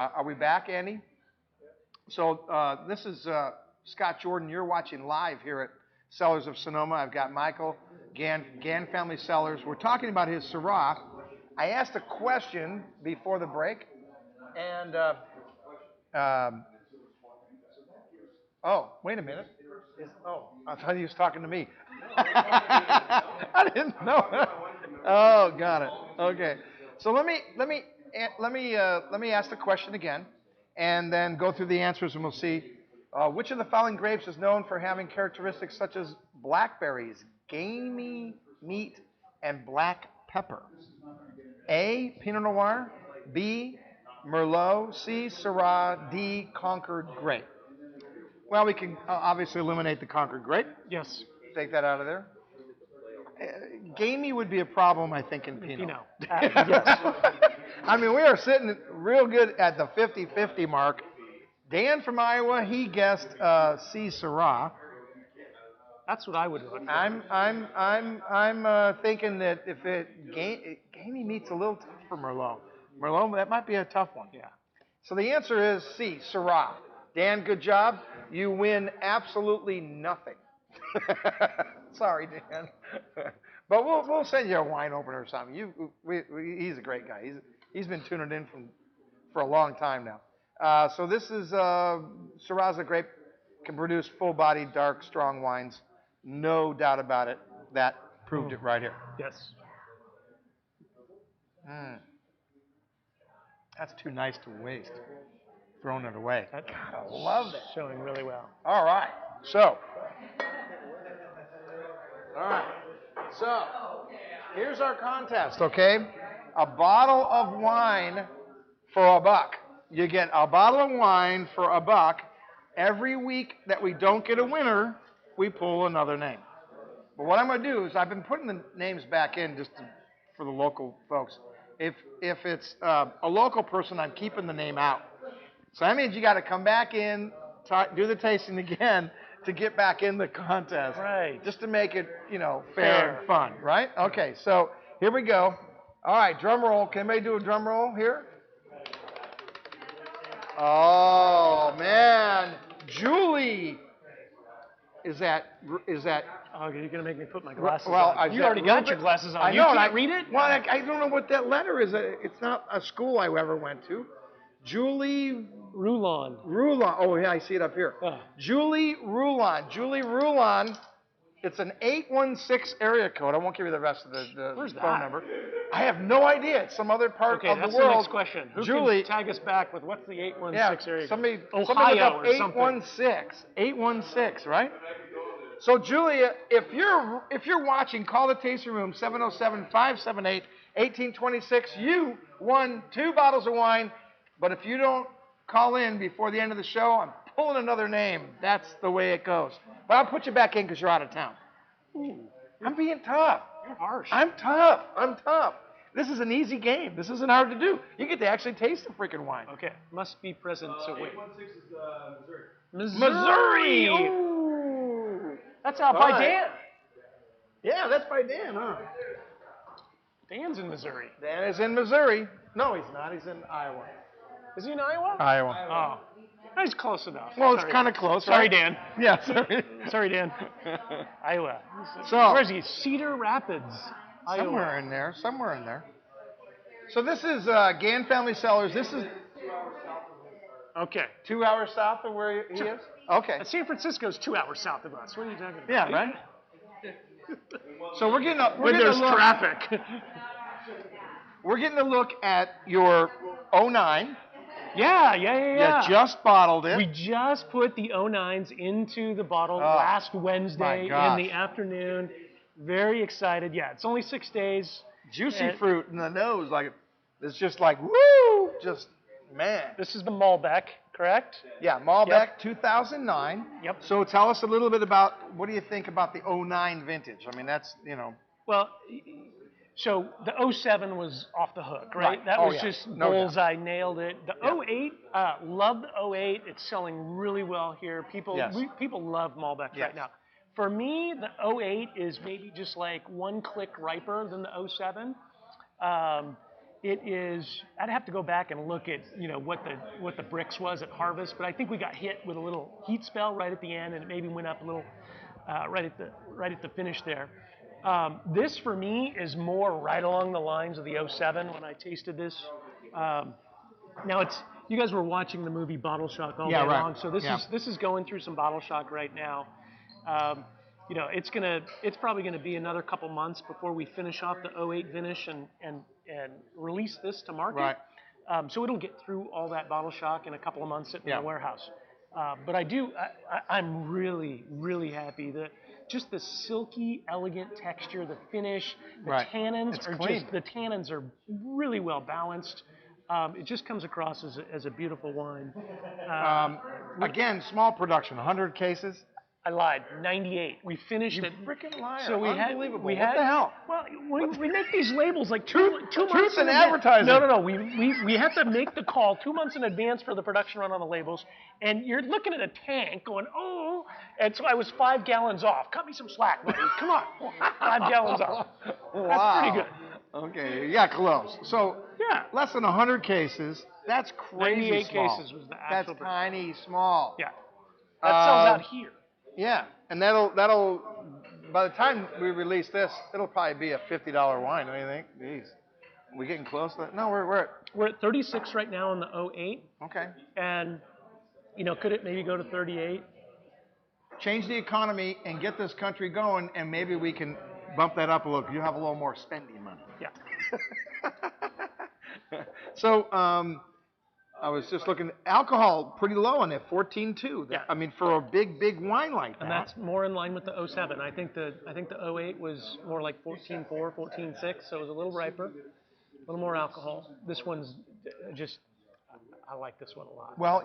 Are we back, Andy? So this is Scott Jordan. You're watching live here at Cellars of Sonoma. I've got Michael, Gann Family Cellars. We're talking about his Syrah. I asked a question before the break, and oh, wait a minute. I thought he was talking to me. I didn't know. Oh, got it. Okay. So let me ask the question again, and then go through the answers, and we'll see which of the following grapes is known for having characteristics such as blackberries, gamey meat, and black pepper. A. Pinot Noir. B. Merlot. C. Syrah. D. Concord grape. Well, we can obviously eliminate the Concord grape. Yes. Take that out of there. Gamey would be a problem, I think, in Pinot. Yes. I mean, we are sitting real good at the 50-50 mark. Dan from Iowa, he guessed C. Syrah. That's what I would look for. I'm thinking that if gamey meat's a little tough for Merlot. Merlot, that might be a tough one. Yeah. So the answer is C. Syrah. Dan, good job. You win absolutely nothing. Sorry, Dan. But we'll send you a wine opener or something. He's a great guy. He's been tuning in for a long time now. So this is Syrah's a grape, can produce full-bodied, dark, strong wines. No doubt about it. That proved it right here. Yes. That's too nice to waste. Throwing it away. God, I love that. Showing really well. All right. So here's our contest, okay? A bottle of wine for $1. You get a bottle of wine for $1. Every week that we don't get a winner, we pull another name. But what I'm going to do is I've been putting the names back in for the local folks. If it's a local person, I'm keeping the name out. So that means you got to come back in, do the tasting again to get back in the contest. Right. Just to make it, fair and fun, right? Okay, so here we go. All right, drum roll. Can anybody do a drum roll here? Oh, man. Julie. Is that? Oh, you're going to make me put my glasses well, on. You already got your glasses on. I know. You can't read it? Well, I don't know what that letter is. It's not a school I ever went to. Julie Roulon. Oh, yeah, I see it up here. Julie Roulon. Julie Roulon. It's an 816 area code. I won't give you the rest of the phone number. I have no idea. It's some other part of the world. Okay, that's the next question. Who Julie, can tag us back with what's the 816 area code? Somebody Ohio look up or something. 816, right? So, Julia, if you're watching, call the tasting room, 707-578-1826. You won 2 bottles of wine. But if you don't call in before the end of the show, I'm pulling another name. That's the way it goes. But I'll put you back in because you're out of town. Ooh, I'm being tough. You're harsh. I'm tough. This is an easy game. This isn't hard to do. You get to actually taste the freaking wine. Okay, must be present. So wait. 816 is Missouri. Ooh. That's out by All right. Dan. Yeah, that's by Dan, huh? Dan's in Missouri. Dan is in Missouri. No, he's not. He's in Iowa. Is he in Iowa? Iowa. Oh, he's close enough. Well, it's kind of close. Sorry, right? Dan. Yeah, sorry. Sorry, Dan. Iowa. So, where is he? Cedar Rapids, Iowa. Somewhere in there. So this is Gann Family Cellars. This is Okay. 2 hours south of where he is? Okay. San Francisco's 2 hours south of us. What are you talking about? Yeah, right? So we're getting When there's traffic. We're getting a look at your 09. Yeah. You just bottled it. We just put the 09s into the bottle last Wednesday in the afternoon. Very excited. Yeah, it's only 6 days. Juicy fruit in the nose. It's just like, woo! Just, man. This is the Malbec, correct? Yeah, Malbec 2009. Yep. So tell us a little bit about, what do you think about the 09 vintage? I mean, that's, Well, so the 07 was off the hook, right? That was just bullseye, nailed it. The 08, love the 08. It's selling really well here. People love Malbec right now. For me, the 08 is maybe just like one click riper than the 07. it is. I'd have to go back and look at what the bricks was at harvest, but I think we got hit with a little heat spell right at the end, and it maybe went up a little right at the finish there. This for me is more right along the lines of the '07 when I tasted this. Now you guys were watching the movie Bottle Shock all day long, so this is going through some bottle shock right now. It's probably gonna be another couple months before we finish off the '08 vintage and release this to market. Right. So it'll get through all that bottle shock in a couple of months in the warehouse. But I'm really, really happy that just the silky, elegant texture, the finish, the tannins are really well balanced. It just comes across as a beautiful wine. Again, small production, 100 cases. I lied. 98. We finished it. You freaking liar. So Unbelievable. What the hell? Well, we make these labels like two months Truth in in advance. advertising. No. We have to make the call 2 months in advance for the production run on the labels. And you're looking at a tank going, oh. And so I was 5 gallons off. Cut me some slack, buddy. Come on. 5 gallons off. Wow. That's pretty good. Okay. Yeah, close. So less than 100 cases. That's crazy 98 small. cases was the actual. That's tiny small. Yeah. That sells out here. Yeah, and that'll by the time we release this, it'll probably be a $50 wine. What do you think? Jeez, we getting close to that? No, we're at 36 right now in the '08. Okay. And could it maybe go to 38? Change the economy and get this country going, and maybe we can bump that up a little. You have a little more spending money. Yeah. So, I was just looking, alcohol pretty low on it, 14.2. Yeah. I mean, for a big wine like that. And that's more in line with the '07. I think the '08 was more like 14.4, 14.6, so it was a little riper, a little more alcohol. This one's I like this one a lot. Well,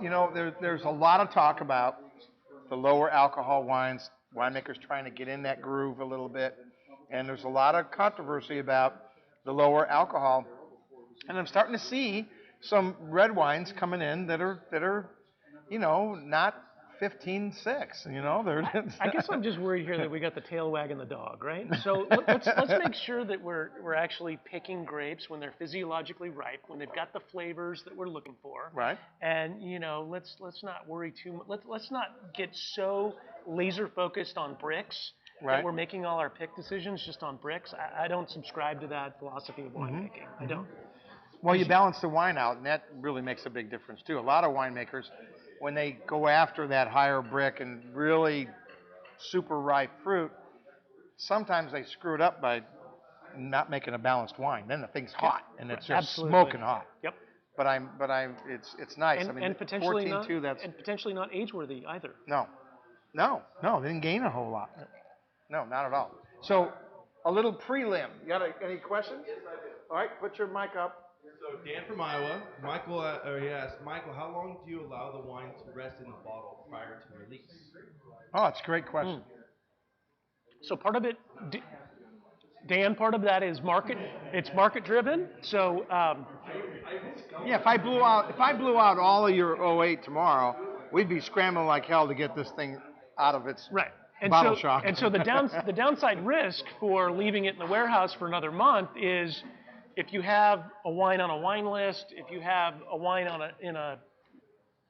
there's a lot of talk about the lower alcohol wines, winemakers trying to get in that groove a little bit, and there's a lot of controversy about the lower alcohol. And I'm starting to see some red wines coming in that are not 15.6. I guess I'm just worried here that we got the tail wagging the dog, right? So let's make sure that we're actually picking grapes when they're physiologically ripe, when they've got the flavors that we're looking for. Right. And let's not worry too much. Let's not get so laser focused on bricks that we're making all our pick decisions just on bricks. I don't subscribe to that philosophy of winemaking. I don't. Well, you balance the wine out, and that really makes a big difference, too. A lot of winemakers, when they go after that higher brick and really super ripe fruit, sometimes they screw it up by not making a balanced wine. Then the thing's hot, and it's just smoking hot. Yep. But it's nice. And potentially 14.2, that's... And potentially not age-worthy either. No, they didn't gain a whole lot. No, not at all. So, a little prelim. You got any questions? Yes, I do. All right, put your mic up. So Dan from Iowa, he asked, Michael, how long do you allow the wine to rest in the bottle prior to release? Oh, it's a great question. So part of it, Dan, part of that is market. It's market driven. So yeah, if I blew out all of your '08 tomorrow, we'd be scrambling like hell to get this thing out of its bottle shock. And so the downside risk for leaving it in the warehouse for another month is, if you have a wine on a wine list, if you have a wine in a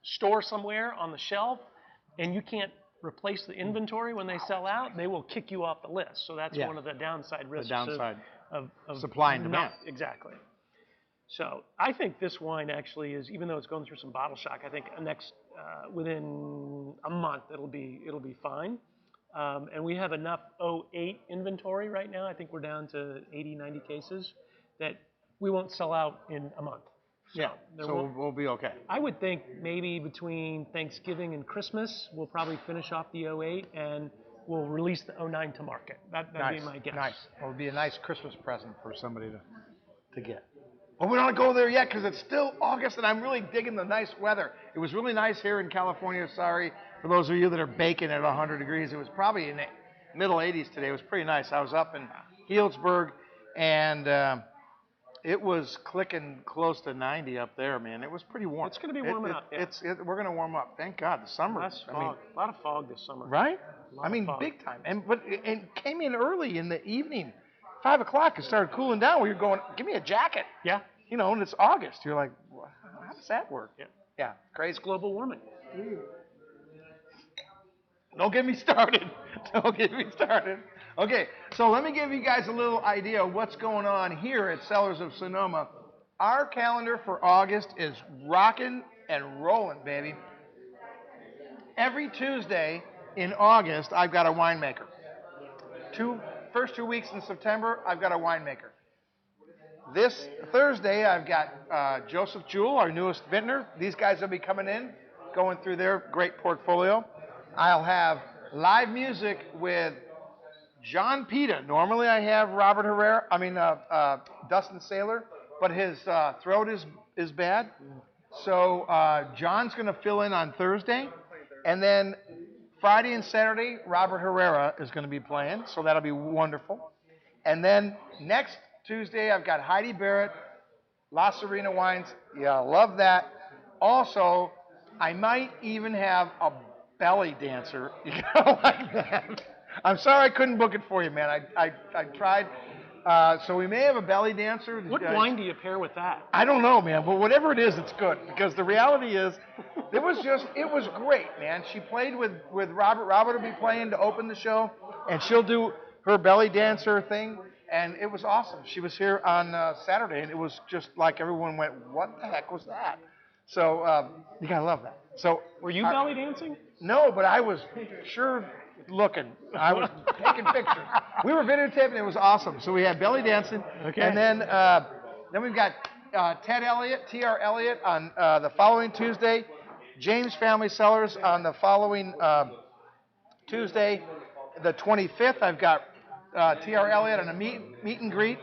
store somewhere on the shelf, and you can't replace the inventory when they sell out, they will kick you off the list. So that's one of the downside risks. The downside of supply and demand. Exactly. So I think this wine actually is, even though it's going through some bottle shock, I think within a month it'll be fine. And we have enough '08 inventory right now. I think we're down to 80, 90 cases that we won't sell out in a month. So we'll be okay. I would think maybe between Thanksgiving and Christmas, we'll probably finish off the '08 and we'll release the '09 to market. That'd be my guess. Nice. Well, it would be a nice Christmas present for somebody to get. Well, we don't go there yet because it's still August and I'm really digging the nice weather. It was really nice here in California. Sorry for those of you that are baking at 100 degrees. It was probably in the middle 80s today. It was pretty nice. I was up in Healdsburg and it was clicking close to 90 up there, man. It was pretty warm. It's going to be warming up. Yeah. We're going to warm up. Thank God. The summer. A lot of fog this summer. Right? Big time. And came in early in the evening. 5 o'clock, it started cooling down. We were going, give me a jacket. Yeah. you know, and it's August. You're like, how does that work? Yeah. Yeah, crazy. It's global warming. Don't get me started. Don't get me started. Okay, so let me give you guys a little idea of what's going on here at Cellars of Sonoma. Our calendar for August is rocking and rolling, baby. Every Tuesday in August, I've got a winemaker. First 2 weeks in September, I've got a winemaker. This Thursday, I've got Joseph Jewell, our newest vintner. These guys will be coming in, going through their great portfolio. I'll have live music with John Pita. Normally, I have Dustin Saylor, but his throat is bad. So John's going to fill in on Thursday, and then Friday and Saturday, Robert Herrera is going to be playing, so that'll be wonderful. And then next Tuesday, I've got Heidi Barrett, La Serena Wines. Yeah, love that. Also, I might even have a belly dancer. You gotta like that. I'm sorry I couldn't book it for you, man. I tried. So we may have a belly dancer. What wine do you pair with that? I don't know, man, but whatever it is, it's good. Because the reality is, it was great, man. She played with Robert. Robert will be playing to open the show, and she'll do her belly dancer thing, and it was awesome. She was here on Saturday, and it was just like everyone went, "What the heck was that?" So you gotta love that. So were you belly dancing? No, but I was sure looking. I was taking pictures. We were videotaping. It was awesome. So we had belly dancing, and then we've got Ted Elliott, T.R. Elliott on the following Tuesday. James Family Cellars on the following Tuesday, the 25th. I've got T.R. Elliott on a meet and greet,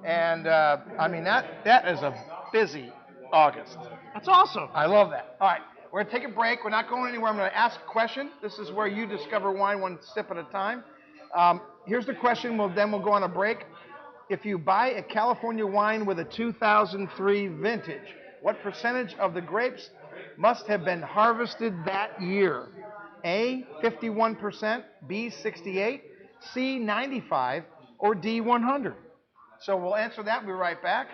and that is a busy August. That's awesome. I love that. All right, we're going to take a break. We're not going anywhere. I'm going to ask a question. This is where you discover wine one sip at a time. Here's the question. Then we'll go on a break. If you buy a California wine with a 2003 vintage, what percentage of the grapes must have been harvested that year? A, 51%, B, 68%, C, 95%, or D, 100%? So we'll answer that. We'll be right back.